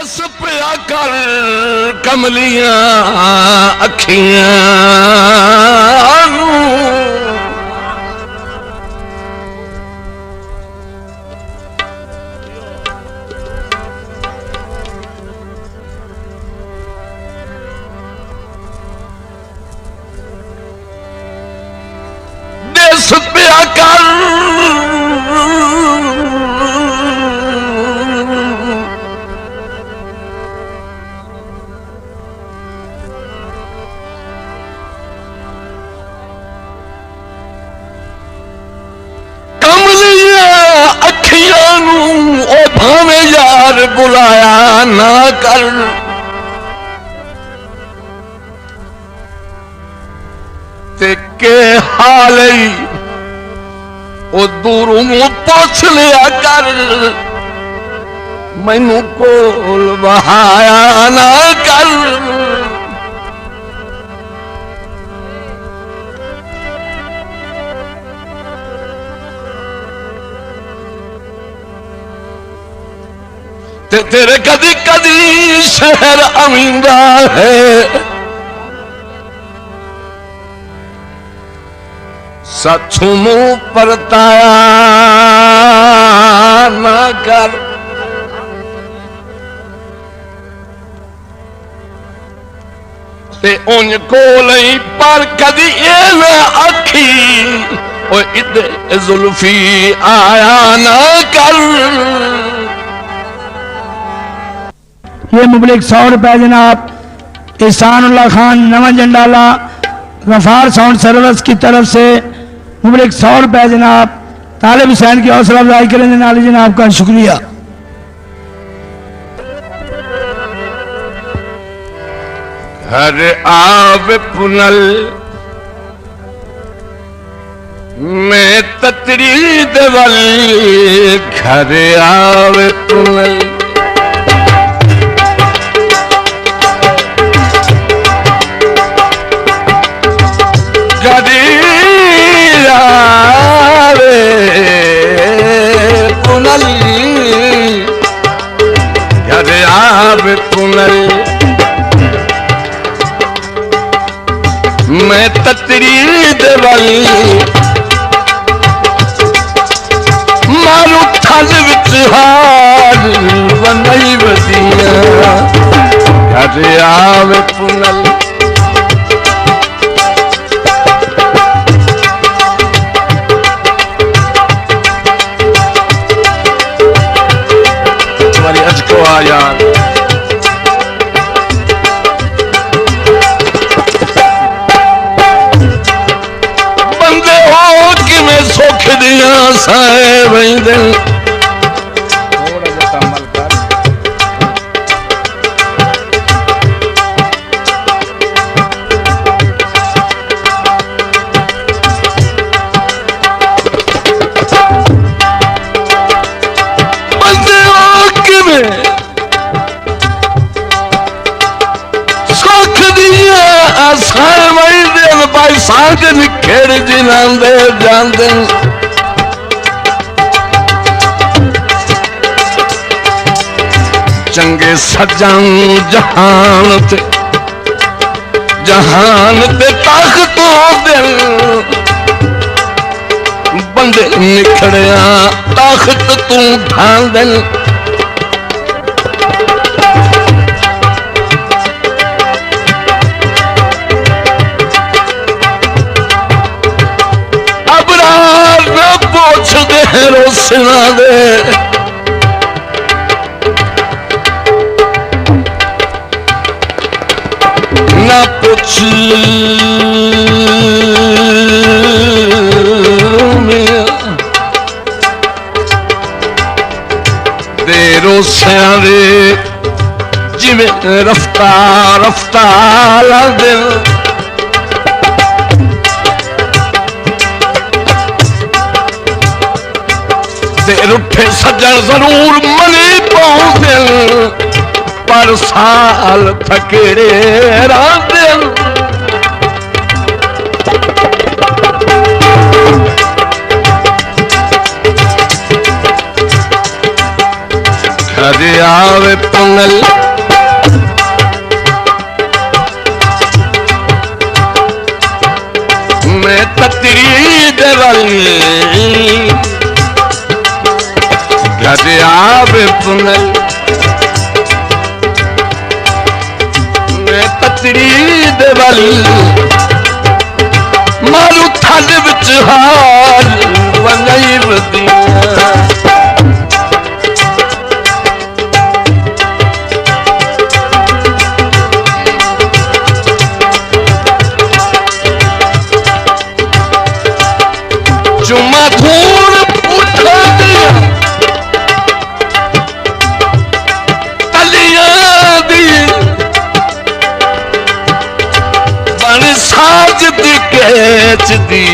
देस पिया कर कमलियां अखियां देस पिया कर भावे यार बुलाया ना कर ते के हाल ओ दूरों पूछ लिया कर मैनू कोल बहाया ना कर ते तेरे कदी कदी शहर अमींदा है सचू मुंह परताया ना कर ते उन कोल पर कदी ये ना आखी ओ इधर जुल्फी आया ना कर। ये मुबलिक 100 रुपए जनाब एहसानुल्लाह खान नवा जंडाला गफार साउंड सर्विस की तरफ से मुबलिक 100 रुपए जनाब तालिब हुसैन की हौसला अफजाई करने वाले जनाब का शुक्रिया। घर आव पुनल मैं ततरी दवल घर आव पुनल पुनल घर आवे पुनल मैं ततरी देवल मारू थल विच हार बनई वदिया घर आवे पुनल यार बंदे हो कि मैं सुख दिया साए बंदे थोड़ा सा अमल कर बंदे हो कि मैं भाई सांग निखेड़ जिलांदे जांदे चंगे सजन जहान ते ताकतों दिल बंदे निखड़िया ताकत तू ढाल दिल रोसना दे ना पूछ दे रोसिया दे जिमें रफ्ता रफ्ता ला दिल रुठे सज्जन जरूर मनी पहुंचे पर साल फकेरे रांदिल घर घरे आवे पुनल मैं ततरी देवली घरे आवे पुनल मैं ततरी देवली मारू थल विच हार वंगई वदिया चुमा धूल उठा दिया तलियां दी बन साज दी कैच दी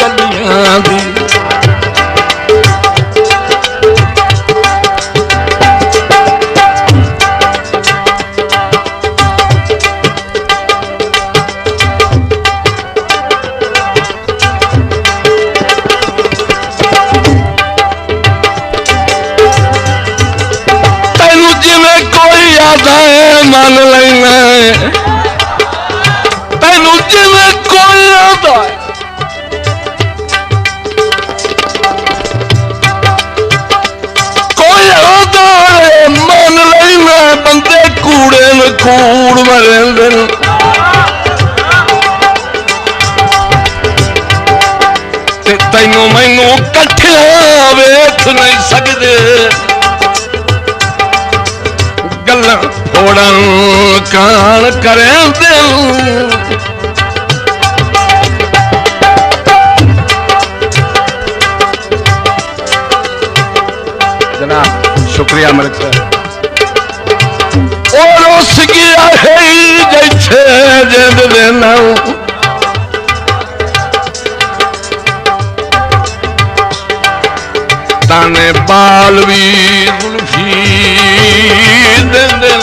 गलियां दी मान लेना तेनू जिवें कोई आता कोई आता मान लेना बंदे कूड़े में कूड़ मरेंदे ते तैनू मैनू कट्ठियां वेख नहीं सकदे गल्लां थोड़ा कान करें दिल जनाब शुक्रिया मलिक साहब और उस गया है जैसे जिंद देना ताने बाल भी जुल्फी दे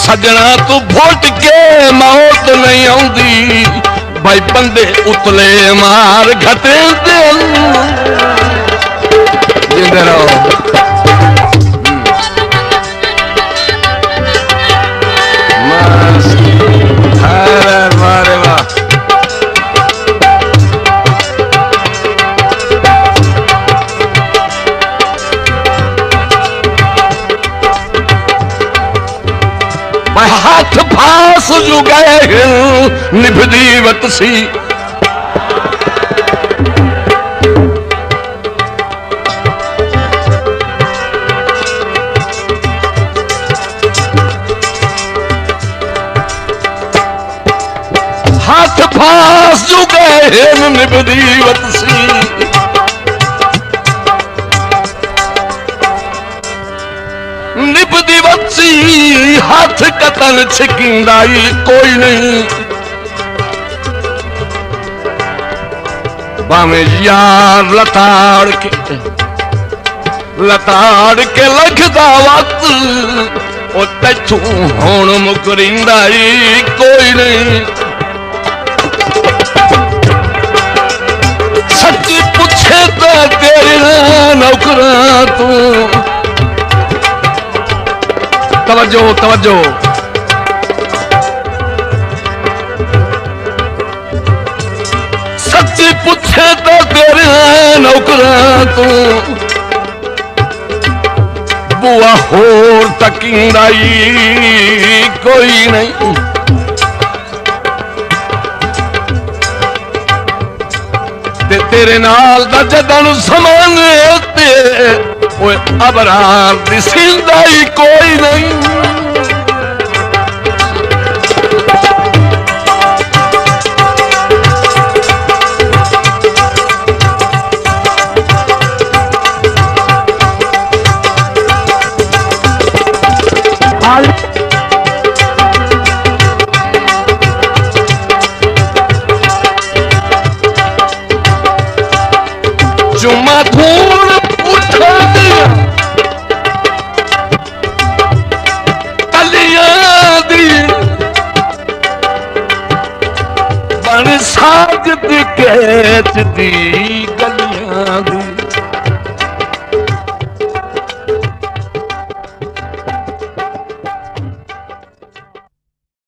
सजना तू भुट के मौत नहीं आउंदी भाई बंदे उतले मार घटे दिल जिंदे रहो मारे वाह हाथ फास जो गए निभदी वतसी हाथ फास जो गए निभदी वतसी निभदी वतसी हाथ कतल छिकिंदाई कोई नहीं बामे यार लताड़ के लगदा वक्त ओ तैथू हुण मुकरिंदाई कोई नहीं सच्ची पुछे तो तेरे नौकरा तू तवज्जो तवज्जो सच्ची पूछे तो तेरे नौकरा तू बुआ होर तकिंदाई कोई नहीं ते तेरे नाल दा जदन समान ते ओए अबरार दी सिंदाई कोई नहीं जुम्मा धूल उठा दिया तलियां दी बन साज दी कैच दी